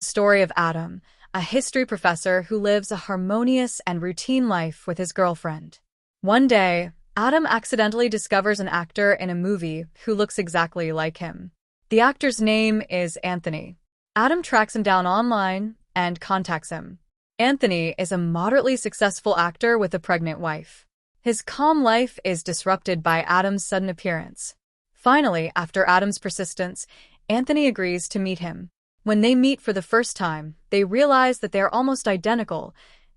Story of Adam, a history professor who lives a harmonious and routine life with his girlfriend. One day, Adam accidentally discovers an actor in a movie who looks exactly like him. The actor's name is Anthony. Adam tracks him down online and contacts him. Anthony is a moderately successful actor with a pregnant wife. His calm life is disrupted by Adam's sudden appearance. Finally, after Adam's persistence, Anthony agrees to meet him. When they meet for the first time, they realize that they are almost identical,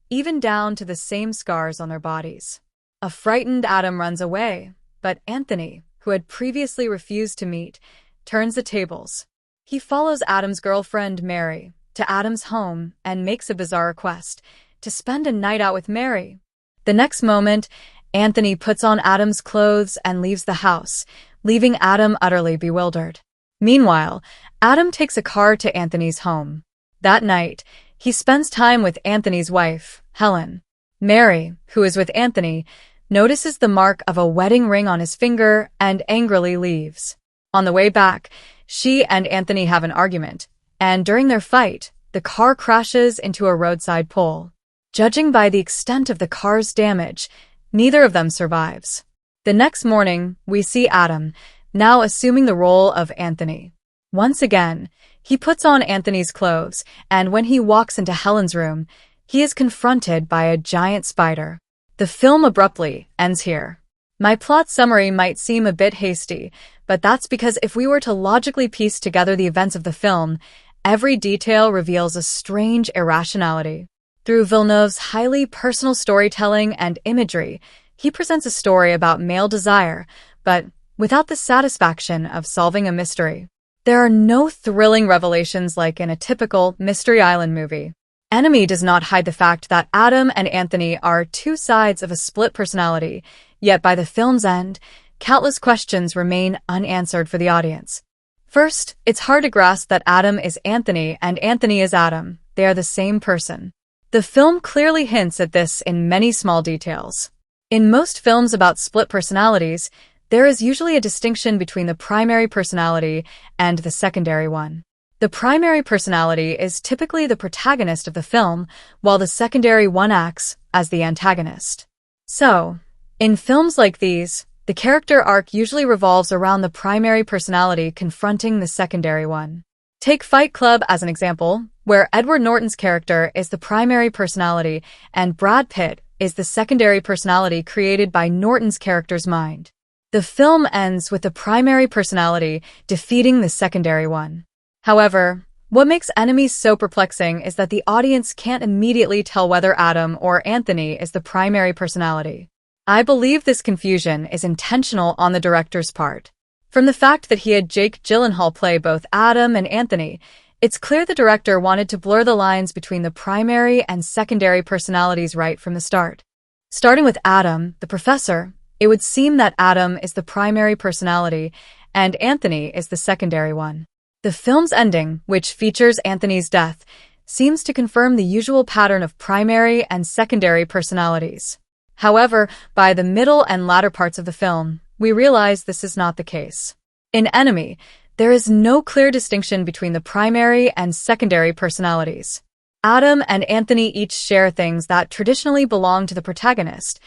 even down to the same scars on their bodies. A frightened Adam runs away, but Anthony, who had previously refused to meet, turns the tables. He follows Adam's girlfriend, Mary, to Adam's home and makes a bizarre request to spend a night out with Mary. The next moment, Anthony puts on Adam's clothes and leaves the house, leaving Adam utterly bewildered. Meanwhile, Adam takes a car to Anthony's home. That night, he spends time with Anthony's wife, Helen. Mary, who is with Anthony, notices the mark of a wedding ring on his finger and angrily leaves. On the way back, she and Anthony have an argument, and during their fight, the car crashes into a roadside pole. Judging by the extent of the car's damage, neither of them survives. The next morning, we see Adam, now assuming the role of Anthony. Once again, he puts on Anthony's clothes, and when he walks into Helen's room, he is confronted by a giant spider. The film abruptly ends here. My plot summary might seem a bit hasty, but that's because if we were to logically piece together the events of the film, every detail reveals a strange irrationality. Through Villeneuve's highly personal storytelling and imagery, he presents a story about male desire, but without the satisfaction of solving a mystery. There are no thrilling revelations like in a typical Mystery Island movie. Enemy does not hide the fact that Adam and Anthony are two sides of a split personality, yet by the film's end, countless questions remain unanswered for the audience. First, it's hard to grasp that Adam is Anthony and Anthony is Adam. They are the same person. The film clearly hints at this in many small details. In most films about split personalities, there is usually a distinction between the primary personality and the secondary one. The primary personality is typically the protagonist of the film, while the secondary one acts as the antagonist. So, in films like these, the character arc usually revolves around the primary personality confronting the secondary one. Take Fight Club as an example, where Edward Norton's character is the primary personality and Brad Pitt is the secondary personality created by Norton's character's mind. The film ends with the primary personality defeating the secondary one. However, what makes Enemy so perplexing is that the audience can't immediately tell whether Adam or Anthony is the primary personality. I believe this confusion is intentional on the director's part. From the fact that he had Jake Gyllenhaal play both Adam and Anthony, it's clear the director wanted to blur the lines between the primary and secondary personalities right from the start. Starting with Adam, the professor, it would seem that Adam is the primary personality and Anthony is the secondary one. The film's ending, which features Anthony's death, seems to confirm the usual pattern of primary and secondary personalities. However, by the middle and latter parts of the film, we realize this is not the case. In Enemy, there is no clear distinction between the primary and secondary personalities. Adam and Anthony each share things that traditionally belong to the protagonist: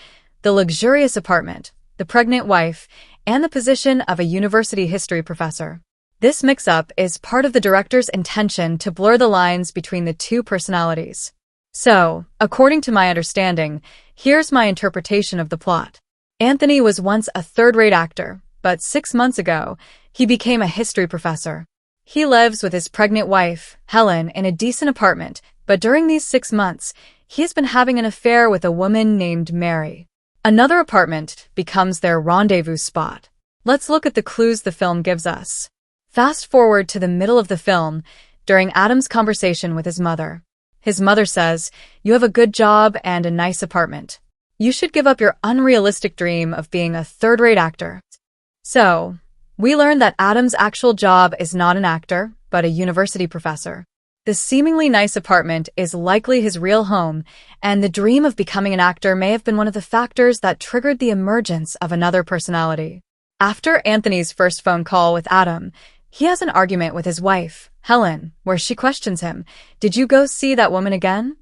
the luxurious apartment, the pregnant wife, and the position of a university history professor. This mix-up is part of the director's intention to blur the lines between the two personalities. So, according to my understanding, here's my interpretation of the plot. Anthony was once a third-rate actor, but 6 months ago, he became a history professor. He lives with his pregnant wife, Helen, in a decent apartment, but during these 6 months, he has been having an affair with a woman named Mary. Another apartment becomes their rendezvous spot. Let's look at the clues the film gives us. Fast forward to the middle of the film, during Adam's conversation with his mother. His mother says, "You have a good job and a nice apartment. You should give up your unrealistic dream of being a third-rate actor." So, we learn that Adam's actual job is not an actor, but a university professor. The seemingly nice apartment is likely his real home, and the dream of becoming an actor may have been one of the factors that triggered the emergence of another personality. After Anthony's first phone call with Adam, He has an argument with his wife, Helen, where she questions him, "Did you go see that woman again?"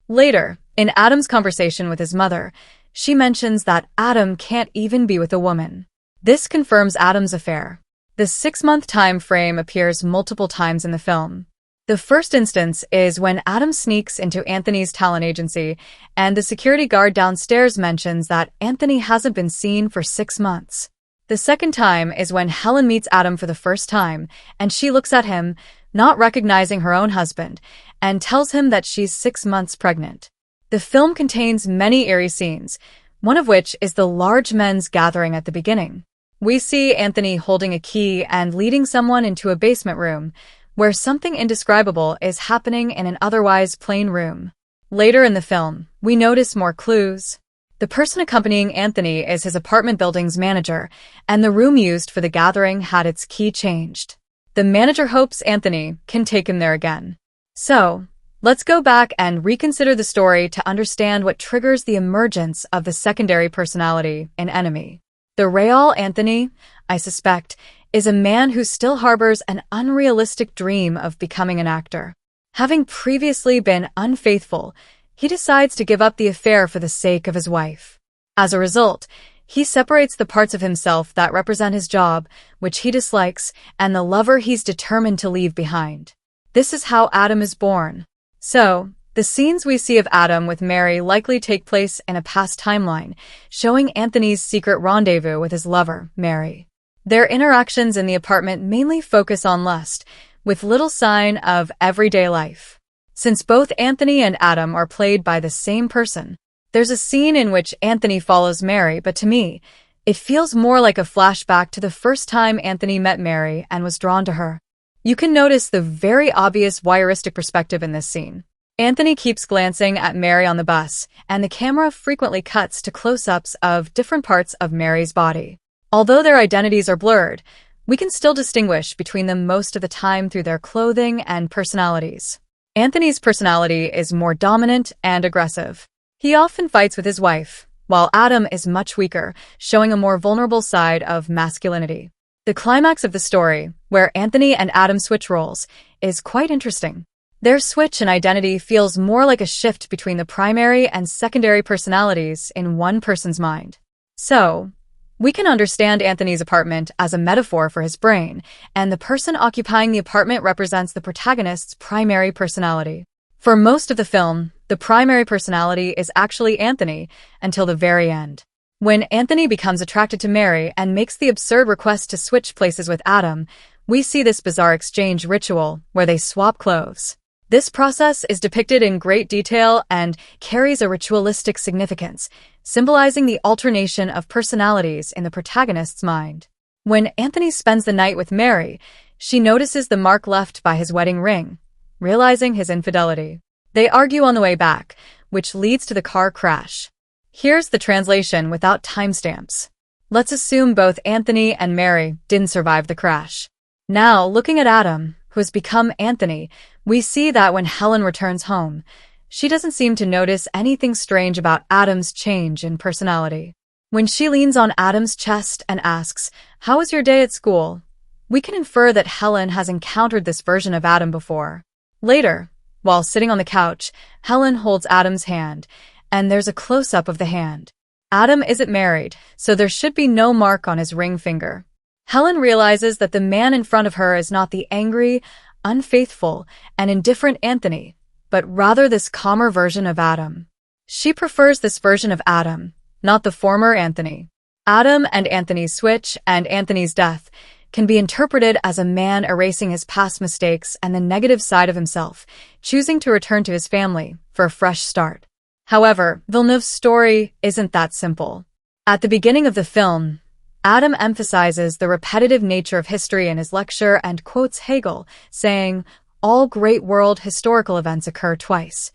Later, in Adam's conversation with his mother, she mentions that Adam can't even be with a woman. This confirms Adam's affair. The 6-month time frame appears multiple times in the film. The first instance is when Adam sneaks into Anthony's talent agency, and the security guard downstairs mentions that Anthony hasn't been seen for 6 months. The second time is when Helen meets Adam for the first time, and she looks at him, not recognizing her own husband, and tells him that she's 6 months pregnant. The film contains many eerie scenes, one of which is the large men's gathering at the beginning. We see Anthony holding a key and leading someone into a basement room, where something indescribable is happening in an otherwise plain room. Later in the film, we notice more clues. The person accompanying Anthony is his apartment building's manager, and the room used for the gathering had its key changed. The manager hopes Anthony can take him there again. So, let's go back and reconsider the story to understand what triggers the emergence of the secondary personality in Enemy. The real Anthony, I suspect, is a man who still harbors an unrealistic dream of becoming an actor. Having previously been unfaithful, he decides to give up the affair for the sake of his wife. As a result, he separates the parts of himself that represent his job, which he dislikes, and the lover he's determined to leave behind. This is how Adam is born. So, the scenes we see of Adam with Mary likely take place in a past timeline, showing Anthony's secret rendezvous with his lover, Mary. Their interactions in the apartment mainly focus on lust, with little sign of everyday life. Since both Anthony and Adam are played by the same person, there's a scene in which Anthony follows Mary, but to me, it feels more like a flashback to the first time Anthony met Mary and was drawn to her. You can notice the very obvious voyeuristic perspective in this scene. Anthony keeps glancing at Mary on the bus, and the camera frequently cuts to close-ups of different parts of Mary's body. Although their identities are blurred, we can still distinguish between them most of the time through their clothing and personalities. Anthony's personality is more dominant and aggressive. He often fights with his wife, while Adam is much weaker, showing a more vulnerable side of masculinity. The climax of the story, where Anthony and Adam switch roles, is quite interesting. Their switch in identity feels more like a shift between the primary and secondary personalities in one person's mind. So, we can understand Anthony's apartment as a metaphor for his brain, and the person occupying the apartment represents the protagonist's primary personality. For most of the film, the primary personality is actually Anthony until the very end. When Anthony becomes attracted to Mary and makes the absurd request to switch places with Adam, we see this bizarre exchange ritual where they swap clothes. This process is depicted in great detail and carries a ritualistic significance, symbolizing the alternation of personalities in the protagonist's mind. When Anthony spends the night with Mary, she notices the mark left by his wedding ring, realizing his infidelity. They argue on the way back, which leads to the car crash. Here's the translation without timestamps. Let's assume both Anthony and Mary didn't survive the crash. Now, looking at Adam, who has become Anthony, we see that when Helen returns home, she doesn't seem to notice anything strange about Adam's change in personality. When she leans on Adam's chest and asks, "How was your day at school?" we can infer that Helen has encountered this version of Adam before. Later, while sitting on the couch, Helen holds Adam's hand, and there's a close-up of the hand. Adam isn't married, so there should be no mark on his ring finger. Helen realizes that the man in front of her is not the angry, unfaithful, and indifferent Anthony, but rather this calmer version of Adam. She prefers this version of Adam, not the former Anthony. Adam and Anthony's switch and Anthony's death can be interpreted as a man erasing his past mistakes and the negative side of himself, choosing to return to his family for a fresh start. However, Villeneuve's story isn't that simple. At the beginning of the film, Adam emphasizes the repetitive nature of history in his lecture and quotes Hegel, saying, "All great world historical events occur twice."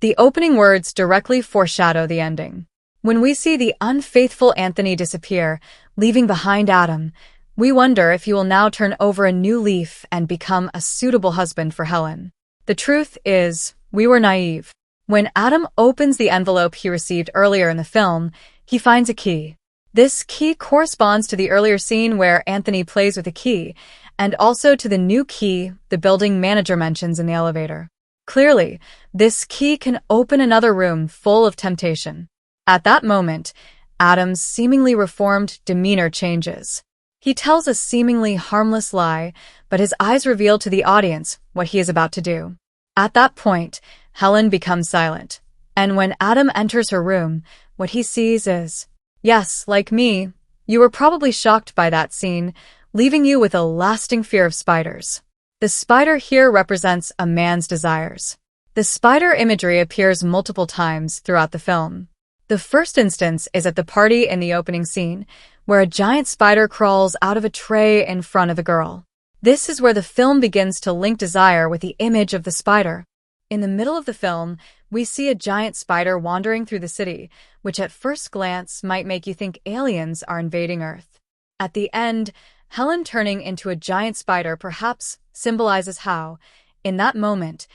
The opening words directly foreshadow the ending. When we see the unfaithful Anthony disappear, leaving behind Adam, we wonder if he will now turn over a new leaf and become a suitable husband for Helen. The truth is, we were naive. When Adam opens the envelope he received earlier in the film, he finds a key. This key corresponds to the earlier scene where Anthony plays with a key, and also to the new key the building manager mentions in the elevator. Clearly, this key can open another room full of temptation. At that moment, Adam's seemingly reformed demeanor changes. He tells a seemingly harmless lie, but his eyes reveal to the audience what he is about to do. At that point, Helen becomes silent, and when Adam enters her room, what he sees is, yes, like me, you were probably shocked by that scene, leaving you with a lasting fear of spiders. The spider here represents a man's desires. The spider imagery appears multiple times throughout the film. The first instance is at the party in the opening scene, where a giant spider crawls out of a tray in front of a girl. This is where the film begins to link desire with the image of the spider. In the middle of the film, we see a giant spider wandering through the city, which at first glance might make you think aliens are invading Earth. At the end, Helen turning into a giant spider perhaps symbolizes how, in that moment,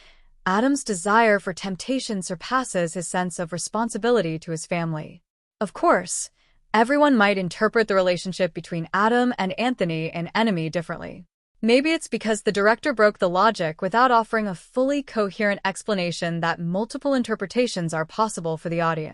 Adam's desire for temptation surpasses his sense of responsibility to his family. Of course, everyone might interpret the relationship between Adam and Anthony and Enemy differently. Maybe it's because the director broke the logic without offering a fully coherent explanation that multiple interpretations are possible for the audience.